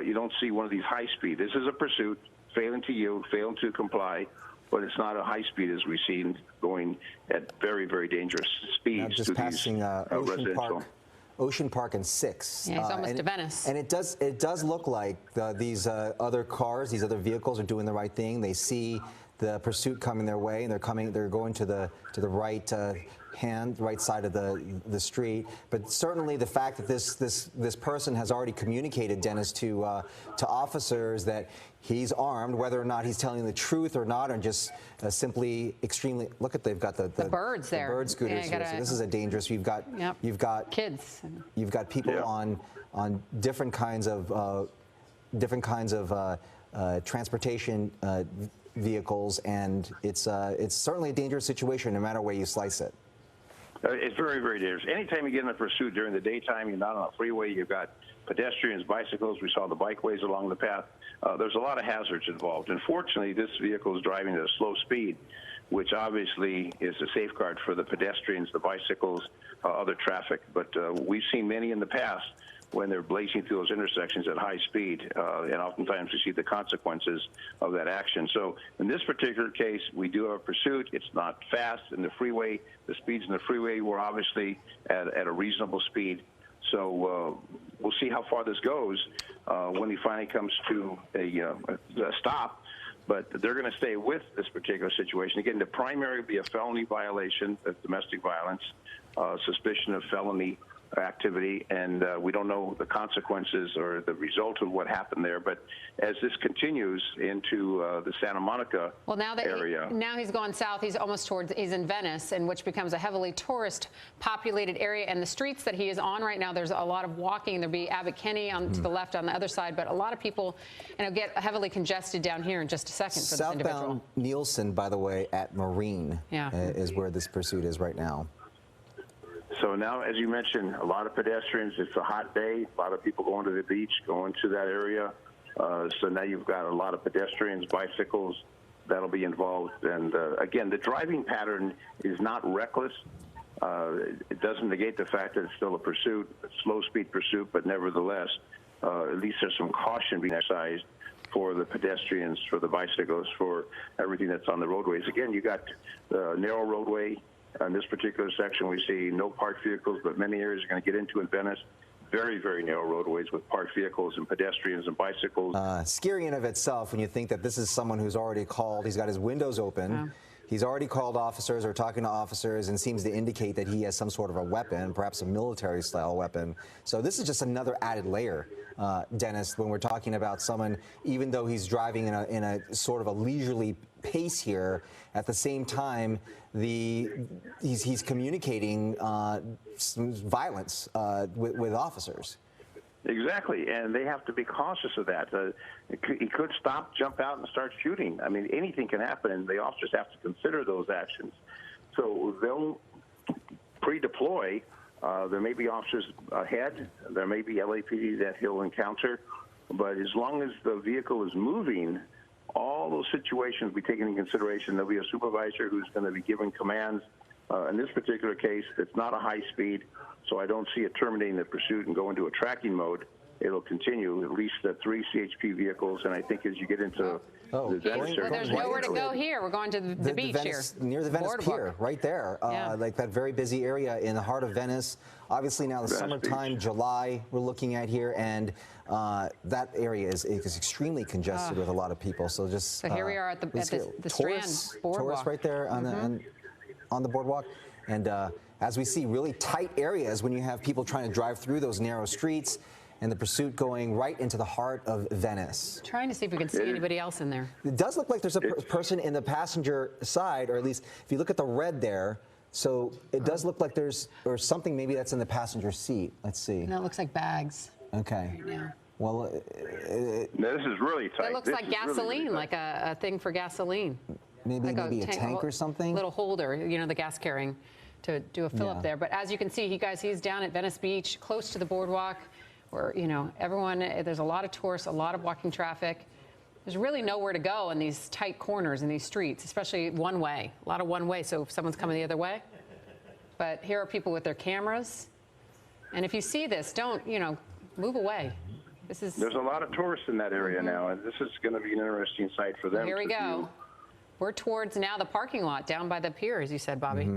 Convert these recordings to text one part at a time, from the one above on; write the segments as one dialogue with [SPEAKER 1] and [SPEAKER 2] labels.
[SPEAKER 1] but you don't see one of these high speed. This is a pursuit, failing to yield, failing to comply, but it's not a high speed as we've seen going at very, very dangerous speeds.
[SPEAKER 2] Now just passing Ocean Park and 6.
[SPEAKER 3] Yeah, he's almost to Venice.
[SPEAKER 2] And it does look like these other cars, these other vehicles are doing the right thing. They see the pursuit coming their way, and they're going to the right side of the street. But certainly the fact that this person has already communicated, Dennis, to officers that he's armed, whether or not he's telling the truth or not, or just simply extremely. Look at, they've got the
[SPEAKER 3] birds there,
[SPEAKER 2] the bird scooters here. So this is a dangerous. You've got
[SPEAKER 3] kids.
[SPEAKER 2] You've got people on different kinds of transportation vehicles, and it's certainly a dangerous situation no matter where you slice it.
[SPEAKER 1] It's very, very dangerous. Anytime you get in a pursuit during the daytime, you're not on a freeway, you've got pedestrians, bicycles, we saw the bikeways along the path. There's a lot of hazards involved. Unfortunately, this vehicle is driving at a slow speed, which obviously is a safeguard for the pedestrians, the bicycles, other traffic. But we've seen many in the past when they're blazing through those intersections at high speed, and oftentimes we see the consequences of that action. So in this particular case, we do have a pursuit. It's not fast in the freeway. The speeds in the freeway were obviously at a reasonable speed. So we'll see how far this goes when he finally comes to a stop. But they're going to stay with this particular situation. Again, the primary would be a felony violation of domestic violence, suspicion of felony activity, and we don't know the consequences or the result of what happened there. But as this continues into the Santa Monica area,
[SPEAKER 3] now he's gone south. He's almost he's in Venice, and which becomes a heavily tourist-populated area. And the streets that he is on right now, there's a lot of walking. There'll be Abbot Kinney to the left on the other side, but a lot of people, get heavily congested down here in just a second for this individual.
[SPEAKER 2] Southbound Nielsen, by the way, at Marine is where this pursuit is right now.
[SPEAKER 1] So now, as you mentioned, a lot of pedestrians. It's a hot day. A lot of people going to the beach, going to that area. So now you've got a lot of pedestrians, bicycles that'll be involved. And again, the driving pattern is not reckless. It doesn't negate the fact that it's still a pursuit, a slow-speed pursuit, but nevertheless, at least there's some caution being exercised for the pedestrians, for the bicyclists, for everything that's on the roadways. Again, you got the narrow roadway. In this particular section, we see no parked vehicles, but many areas are going to get into in Venice. Very, very narrow roadways with parked vehicles and pedestrians and bicycles.
[SPEAKER 2] Scary in of itself when you think that this is someone who's already called. He's got his windows open. Yeah. He's already called officers or talking to officers and seems to indicate that he has some sort of a weapon, perhaps a military-style weapon. So this is just another added layer, Dennis, when we're talking about someone, even though he's driving in a sort of a leisurely pace here, at the same time, he's communicating some violence with officers.
[SPEAKER 1] Exactly, and they have to be cautious of that. He could stop, jump out, and start shooting. I mean, anything can happen, and the officers have to consider those actions. So they'll pre-deploy. There may be officers ahead. There may be LAPD that he'll encounter. But as long as the vehicle is moving, all those situations will be taken into consideration. There'll be a supervisor who's going to be giving commands. In this particular case, it's not a high speed, so I don't see it terminating the pursuit and go into a tracking mode. It'll continue, at least the 3 CHP vehicles, and I think as you get into the Venice area.
[SPEAKER 3] There's nowhere to go here. We're going to the beach
[SPEAKER 2] Venice,
[SPEAKER 3] here.
[SPEAKER 2] Near the Venice Pier, right there. Like that very busy area in the heart of Venice. Obviously now the summertime, July, we're looking at here, and that area is extremely congested with a lot of people. So
[SPEAKER 3] here we are at the Strand boardwalk.
[SPEAKER 2] Tourists right there on the boardwalk. And as we see, really tight areas when you have people trying to drive through those narrow streets, and the pursuit going right into the heart of Venice.
[SPEAKER 3] Trying to see if we can see anybody else in there.
[SPEAKER 2] It does look like there's a person in the passenger side, or at least if you look at the red there, so it does look like there's something maybe that's in the passenger seat. Let's see.
[SPEAKER 3] No, it looks like bags.
[SPEAKER 2] Okay.
[SPEAKER 3] Yeah.
[SPEAKER 1] No,
[SPEAKER 2] Well,
[SPEAKER 1] this is really tight.
[SPEAKER 3] It looks like gasoline, really like a thing for gasoline.
[SPEAKER 2] Maybe a tank or something?
[SPEAKER 3] Little holder, the gas carrying to do a fill up there. But as you can see, he's down at Venice Beach, close to the boardwalk, where, everyone, there's a lot of tourists, a lot of walking traffic. There's really nowhere to go in these tight corners in these streets, especially one way, a lot of one way. So if someone's coming the other way. But here are people with their cameras. And if you see this, don't, move away.
[SPEAKER 1] There's a lot of tourists in that area now, and this is going to be an interesting site for them.
[SPEAKER 3] Here we
[SPEAKER 1] to
[SPEAKER 3] go.
[SPEAKER 1] view.
[SPEAKER 3] We're towards now the parking lot down by the pier, as you said, Bobby.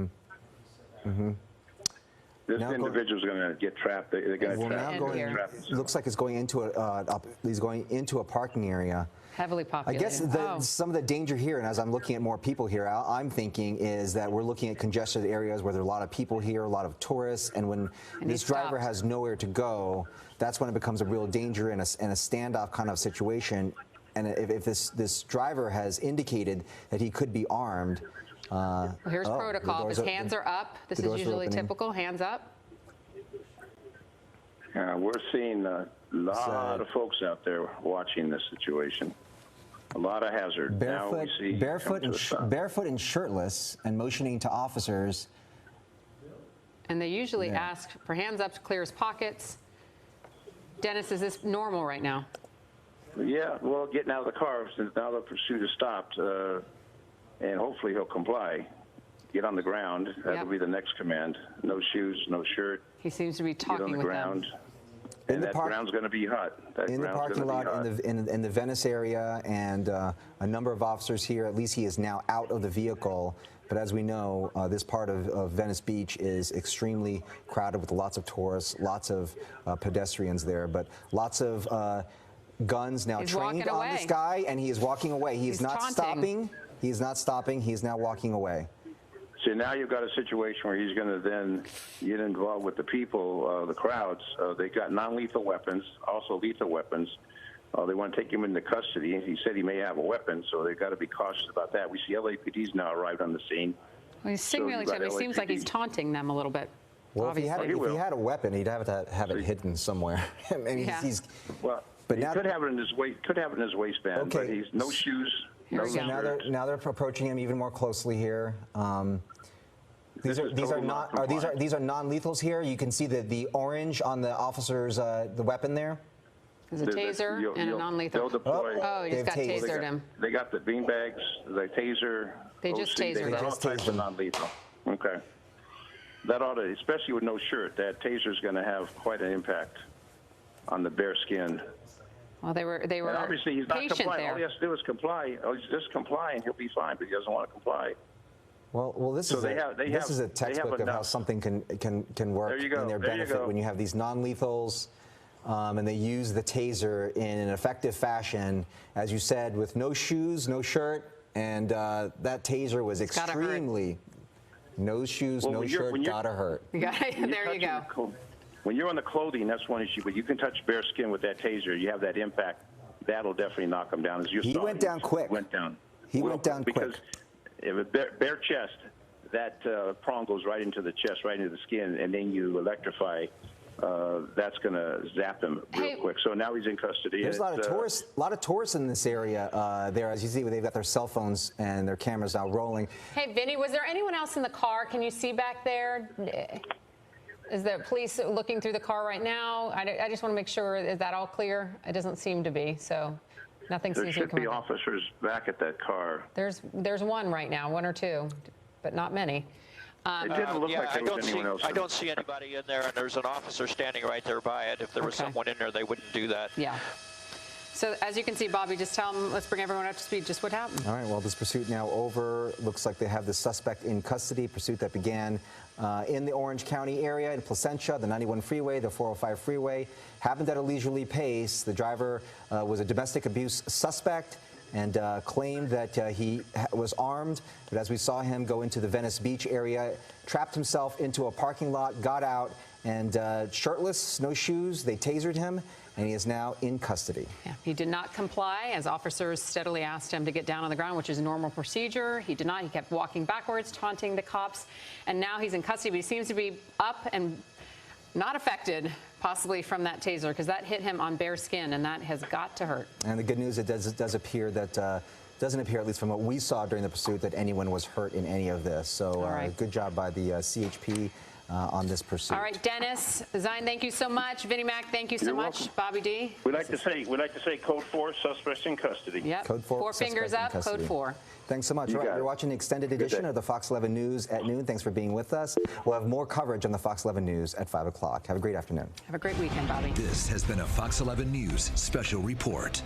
[SPEAKER 1] This
[SPEAKER 2] Now
[SPEAKER 1] individual's going to get trapped. They're going to
[SPEAKER 2] Well, now
[SPEAKER 3] And
[SPEAKER 1] trap.
[SPEAKER 3] here.
[SPEAKER 2] looks like it's going into he's going into a parking area.
[SPEAKER 3] Heavily
[SPEAKER 2] I
[SPEAKER 3] populated.
[SPEAKER 2] guess some of the danger here, and as I'm looking at more people here, I'm thinking is that we're looking at congested areas where there are a lot of people here, a lot of tourists, and when
[SPEAKER 3] And
[SPEAKER 2] this
[SPEAKER 3] he
[SPEAKER 2] driver
[SPEAKER 3] stopped.
[SPEAKER 2] has nowhere to go, that's when it becomes a real danger and a standoff kind of situation. And if this driver has indicated that he could be armed.
[SPEAKER 3] Well, here's
[SPEAKER 2] the
[SPEAKER 3] protocol.
[SPEAKER 2] doors
[SPEAKER 3] His hands are up. This
[SPEAKER 2] the
[SPEAKER 3] is
[SPEAKER 2] doors are
[SPEAKER 3] usually
[SPEAKER 2] opening.
[SPEAKER 3] typical. Hands up.
[SPEAKER 1] We're seeing a lot of folks out there watching this situation. A lot of hazard. Now we see
[SPEAKER 2] barefoot and shirtless, and motioning to officers.
[SPEAKER 3] And they usually
[SPEAKER 2] Yeah.
[SPEAKER 3] ask for hands up to clear his pockets. Dennis, is this normal right now?
[SPEAKER 1] Yeah, well, getting out of the car since now the pursuit has stopped, and hopefully he'll comply. Get on the ground. That'll
[SPEAKER 3] Yep.
[SPEAKER 1] be the next command. No shoes, no shirt.
[SPEAKER 3] He seems to be
[SPEAKER 1] Get on
[SPEAKER 3] talking
[SPEAKER 1] the
[SPEAKER 3] with
[SPEAKER 1] ground.
[SPEAKER 3] them.
[SPEAKER 2] In
[SPEAKER 1] And
[SPEAKER 2] the
[SPEAKER 1] that
[SPEAKER 2] park-
[SPEAKER 1] ground's going to be hot. That
[SPEAKER 2] In the
[SPEAKER 1] ground's
[SPEAKER 2] parking
[SPEAKER 1] gonna be
[SPEAKER 2] lot
[SPEAKER 1] hot.
[SPEAKER 2] in the Venice area, and a number of officers here. At least he is now out of the vehicle. But as we know, this part of Venice Beach is extremely crowded with lots of tourists, lots of pedestrians there, but lots of guns now
[SPEAKER 3] He's
[SPEAKER 2] trained
[SPEAKER 3] walking
[SPEAKER 2] on
[SPEAKER 3] away.
[SPEAKER 2] this guy, and he is walking away. He is
[SPEAKER 3] He's
[SPEAKER 2] not
[SPEAKER 3] taunting.
[SPEAKER 2] stopping. He is not stopping. He is now walking away.
[SPEAKER 1] So now you've got a situation where he's going to then get involved with the people, the crowds. They got non-lethal weapons, also lethal weapons. They want to take him into custody. He said he may have a weapon, so they've got to be cautious about that. We see LAPD's now arrived on the scene.
[SPEAKER 3] Well, he's signaling
[SPEAKER 1] you've
[SPEAKER 3] to them.
[SPEAKER 1] got
[SPEAKER 3] He seems like he's
[SPEAKER 1] LAPD.
[SPEAKER 3] taunting them a little bit.
[SPEAKER 2] Well, if he
[SPEAKER 3] obviously.
[SPEAKER 2] had a weapon, he'd have to have it hidden somewhere. I mean,
[SPEAKER 3] Yeah.
[SPEAKER 1] Well,
[SPEAKER 2] But
[SPEAKER 1] he
[SPEAKER 2] now-
[SPEAKER 1] could have it in his waistband, but
[SPEAKER 2] Okay.
[SPEAKER 1] he's no shoes,
[SPEAKER 3] Here
[SPEAKER 1] no
[SPEAKER 3] we go.
[SPEAKER 1] shirt.
[SPEAKER 2] Now they're approaching him even more closely here. These
[SPEAKER 1] This is total non-compliance.
[SPEAKER 2] these are non-lethals here. You can see the orange on the officer's the weapon there.
[SPEAKER 3] There's a taser and a non-lethal.
[SPEAKER 1] They'll deploy.
[SPEAKER 3] Oh, he just got
[SPEAKER 2] They've tased.
[SPEAKER 3] tasered him.
[SPEAKER 1] They got the beanbags, the taser.
[SPEAKER 3] They just
[SPEAKER 1] OC,
[SPEAKER 3] tasered
[SPEAKER 1] They got
[SPEAKER 3] him.
[SPEAKER 1] all
[SPEAKER 2] Just
[SPEAKER 1] types
[SPEAKER 2] tased
[SPEAKER 1] of
[SPEAKER 2] him.
[SPEAKER 1] non-lethal. Okay. That ought to, especially with no shirt, that taser's going to have quite an impact on the bare skin.
[SPEAKER 3] Well, they were
[SPEAKER 1] And obviously, he's not
[SPEAKER 3] patient
[SPEAKER 1] complying. All he
[SPEAKER 3] there.
[SPEAKER 1] has to do is comply. Oh, he's just comply, and he'll be fine. But he doesn't want to comply.
[SPEAKER 2] Well, this
[SPEAKER 1] So
[SPEAKER 2] is
[SPEAKER 1] they
[SPEAKER 2] a
[SPEAKER 1] have- they
[SPEAKER 2] this
[SPEAKER 1] have-
[SPEAKER 2] is a
[SPEAKER 1] they have
[SPEAKER 2] textbook of how
[SPEAKER 1] enough.
[SPEAKER 2] something can work
[SPEAKER 1] There you go,
[SPEAKER 2] in their
[SPEAKER 1] there you
[SPEAKER 2] benefit
[SPEAKER 1] go.
[SPEAKER 2] when you have these non-lethals. And they use the taser in an effective fashion, as you said, with no shoes, no shirt, and that taser was
[SPEAKER 3] gotta hurt.
[SPEAKER 2] extremely no shoes,
[SPEAKER 1] Well,
[SPEAKER 2] no
[SPEAKER 1] when you're-
[SPEAKER 2] shirt,
[SPEAKER 1] when you're-
[SPEAKER 2] gotta hurt.
[SPEAKER 3] You got it.
[SPEAKER 1] When
[SPEAKER 3] There you
[SPEAKER 1] touching
[SPEAKER 3] go.
[SPEAKER 1] the when you're on the clothing, that's one issue. But you can touch bare skin with that taser. You have that impact. That'll definitely knock him down. As you
[SPEAKER 2] He
[SPEAKER 1] saw,
[SPEAKER 2] went down quick.
[SPEAKER 1] Went down.
[SPEAKER 2] He went down quick.
[SPEAKER 1] Because if a bare chest, that prong goes right into the chest, right into the skin, and then you electrify. That's going to zap him real
[SPEAKER 3] Hey.
[SPEAKER 1] quick. So now he's in custody.
[SPEAKER 2] There's a lot of
[SPEAKER 1] It's,
[SPEAKER 2] tourists in this area there. As you see, they've got their cell phones and their cameras now rolling.
[SPEAKER 3] Hey, Vinny, was there anyone else in the car? Can you see back there? Is the police looking through the car right now? I just want to make sure, is that all clear? It doesn't seem to be, so nothing
[SPEAKER 1] There
[SPEAKER 3] seems to
[SPEAKER 1] should
[SPEAKER 3] be
[SPEAKER 1] be
[SPEAKER 3] coming up.
[SPEAKER 1] officers back at that car.
[SPEAKER 3] There's one right now, one or two, but not many.
[SPEAKER 1] It didn't look
[SPEAKER 4] Yeah,
[SPEAKER 1] like there was anyone else.
[SPEAKER 4] I don't see anybody in there, and there's an officer standing right there by it. If there was
[SPEAKER 3] Okay.
[SPEAKER 4] someone in there, they wouldn't do that.
[SPEAKER 3] Yeah. So as you can see, Bobby, just tell them, let's bring everyone up to speed, just what happened.
[SPEAKER 2] All right, well, this pursuit now over. Looks like they have the suspect in custody. Pursuit that began in the Orange County area in Placentia, the 91 freeway, the 405 freeway. Happened at a leisurely pace. The driver was a domestic abuse suspect and claimed that he was armed. But as we saw him go into the Venice Beach area, trapped himself into a parking lot, got out, and shirtless, no shoes, they tasered him, and he is now in custody.
[SPEAKER 3] Yeah, he did not comply as officers steadily asked him to get down on the ground, which is normal procedure. He did not. He kept walking backwards, taunting the cops, and now he's in custody. But he seems to be up and not affected, possibly from that taser, because that hit him on bare skin, and that has got to hurt.
[SPEAKER 2] And the good news, it does appear that doesn't appear, at least from what we saw during the pursuit, that anyone was hurt in any of this. So
[SPEAKER 3] All right.
[SPEAKER 2] good job by the CHP on this pursuit.
[SPEAKER 3] All right, Dennis Zine, thank you so much. Vinnie Mac, thank you so
[SPEAKER 1] You're
[SPEAKER 3] much.
[SPEAKER 1] welcome.
[SPEAKER 3] Bobby D.
[SPEAKER 1] We like to say code 4, suspects in custody.
[SPEAKER 3] Yep.
[SPEAKER 2] Code 4.
[SPEAKER 3] Four fingers
[SPEAKER 2] suspect in
[SPEAKER 3] up.
[SPEAKER 2] custody.
[SPEAKER 3] Code 4.
[SPEAKER 2] Thanks so much.
[SPEAKER 1] You
[SPEAKER 2] All right,
[SPEAKER 1] got
[SPEAKER 2] you're
[SPEAKER 1] it.
[SPEAKER 2] watching the extended
[SPEAKER 1] Good
[SPEAKER 2] edition
[SPEAKER 1] day.
[SPEAKER 2] of the Fox 11 News at noon. Thanks for being with us. We'll have more coverage on the Fox 11 News at 5 o'clock. Have a great afternoon.
[SPEAKER 3] Have a great weekend, Bobby.
[SPEAKER 5] This has been a Fox 11 News special report.